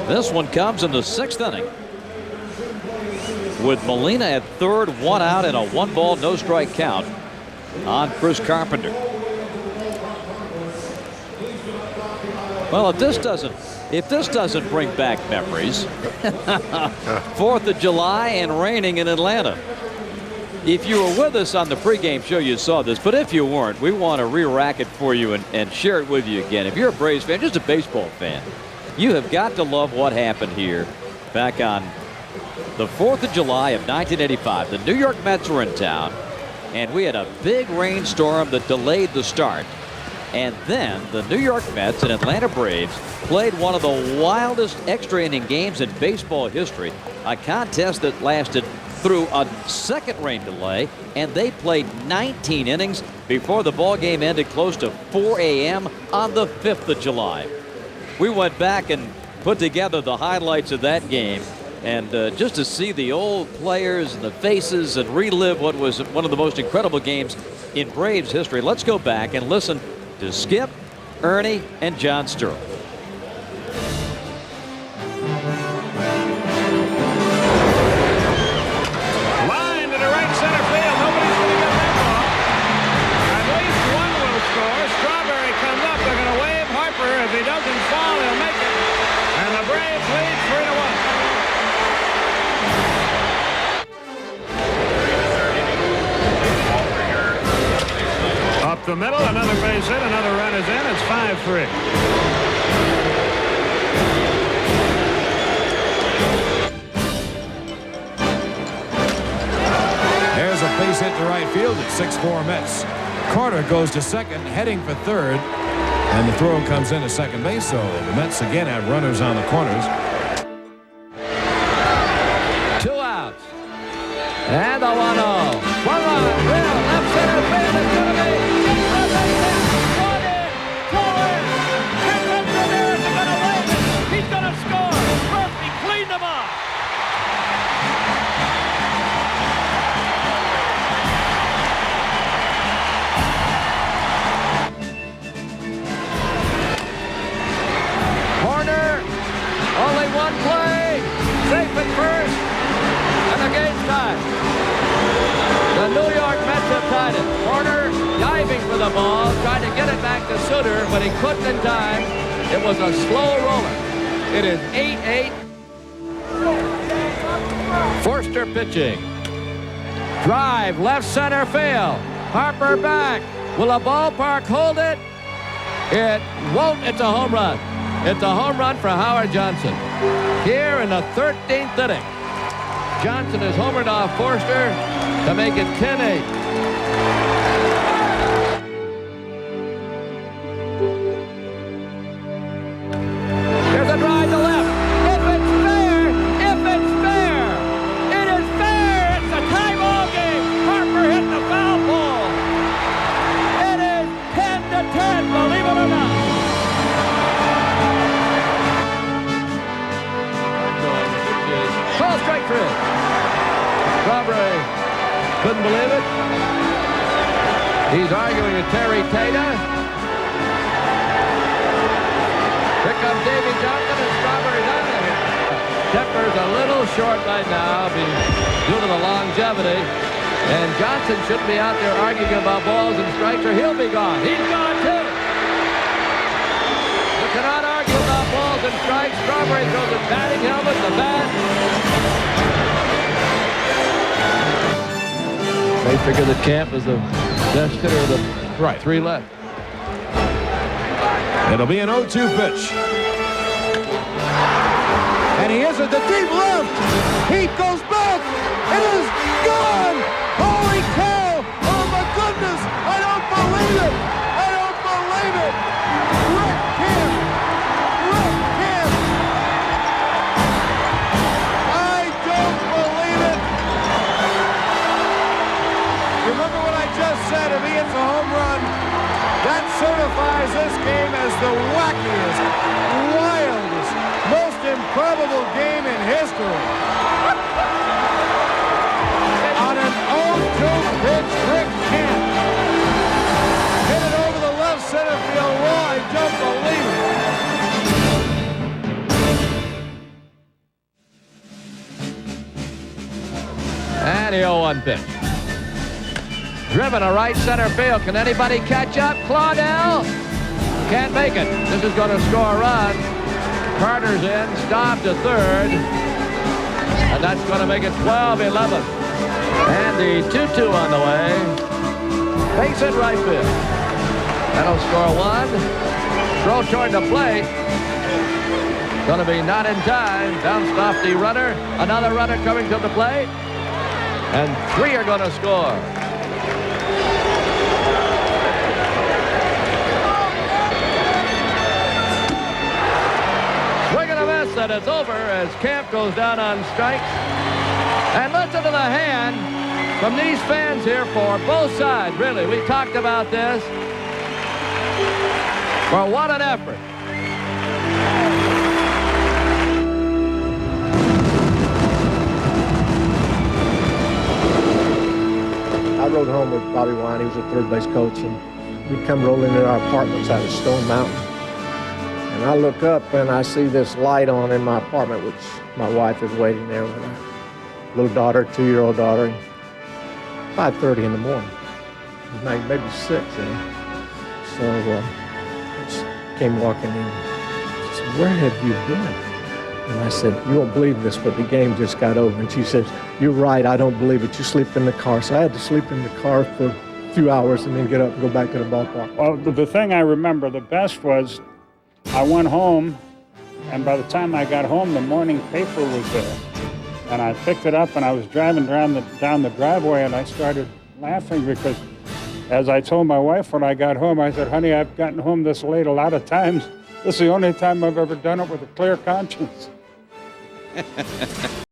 This one comes in the 6th inning with Molina at third, 1 out, and a 1-ball, no-strike count on Chris Carpenter. Well, if this doesn't bring back memories, 4th of July and raining in Atlanta. If you were with us on the pregame show, you saw this, but if you weren't, we want to re-rack it for you and share it with you again. If you're a Braves fan, just a baseball fan, you have got to love what happened here back on the 4th of July of 1985. The New York Mets were in town, and we had a big rainstorm that delayed the start. And then the New York Mets and Atlanta Braves played one of the wildest extra inning games in baseball history, a contest that lasted through a second rain delay, and they played 19 innings before the ball game ended close to 4 a.m. on the 5th of July. We went back and put together the highlights of that game, and just to see the old players and the faces and relive what was one of the most incredible games in Braves history, let's go back and listen to Skip, Ernie, and John Sterling. Line to the right center field. Nobody's going to get that ball. At least one will score. Strawberry comes up. They're going to wave Harper. If he doesn't fall, he'll make it. And the Braves lead 3-1. Up the middle, another base hit, another run is in. It's 5-3. There's a base hit to right field at 6-4 Mets. Carter goes to second, heading for third, and the throw comes in to second base. So the Mets again have runners on the corners. 2 outs. And the 1-0. 1 run, Will, left center field, it's going to be. He's going to score. Murphy cleaned him up. Corner. Only one play. Safe at first. And the game's tied. The New York Mets have tied it. Corner diving for the ball, trying to get it back to Sutter, but he couldn't in time. It was a slow roller. It is 8-8. Forster pitching. Drive, left center field. Harper back. Will a ballpark hold it? It won't. It's a home run. It's a home run for Howard Johnson. Here in the 13th inning. Johnson has homered off Forster to make it 10-8. There's a drive to left. If it's fair, it is fair. It's a tie ball game. Harper hit the foul ball. It is 10-10, believe it or not. Call strike 3. Strawberry couldn't believe it. He's arguing with Terry Tata. Here comes Davy Johnson and Strawberry's out of here. Tepper's a little short right now due to the longevity. And Johnson shouldn't be out there arguing about balls and strikes or he'll be gone. He's gone too. You cannot argue about balls and strikes. Strawberry throws a batting helmet, the bat. They figure that Camp is the best hitter of the Right. 3 left. It'll be an 0-2 pitch. And he is at the deep left. He goes back. It is gone. Holy cow. Oh, my goodness. I don't believe it. I don't believe it. Rick Camp. Rick Camp. I don't believe it. Remember what I just said. If he hits a home run, that certifies this game as the wackiest, wildest, most improbable game in history. On an 0-2 pitch, Rick Camp hit it over the left center field wall. I don't believe it. And the 0-1 pitch. Driven to right center field. Can anybody catch up? Claudel can't make it. This is going to score a run. Carter's in, stopped to third. And that's going to make it 12-11. And the 2-2 on the way. Base hit right field. That'll score one. Throw toward the plate. Going to be not in time. Bounced off the runner. Another runner coming to the plate. And 3 are going to score. Swing and a miss, and it's over as Camp goes down on strikes. And listen to the hand from these fans here for both sides. Really, we talked about this. Well, what an effort. I rode home with Bobby Wine. He was a third base coach, and we'd come rolling into our apartments out of Stone Mountain. And I look up and I see this light on in my apartment, which my wife is waiting there with her little daughter, 2-year-old daughter, 5:30 in the morning. It was maybe 6, you know. So I just came walking in. She said, "Where have you been?" And I said, "You won't believe this, but the game just got over." And she says, "You're right, I don't believe it. You sleep in the car." So I had to sleep in the car for a few hours and then get up and go back to the ballpark. Well, the thing I remember the best was I went home, and by the time I got home, the morning paper was there. And I picked it up, and I was driving down the driveway, and I started laughing because, as I told my wife when I got home, I said, "Honey, I've gotten home this late a lot of times. This is the only time I've ever done it with a clear conscience."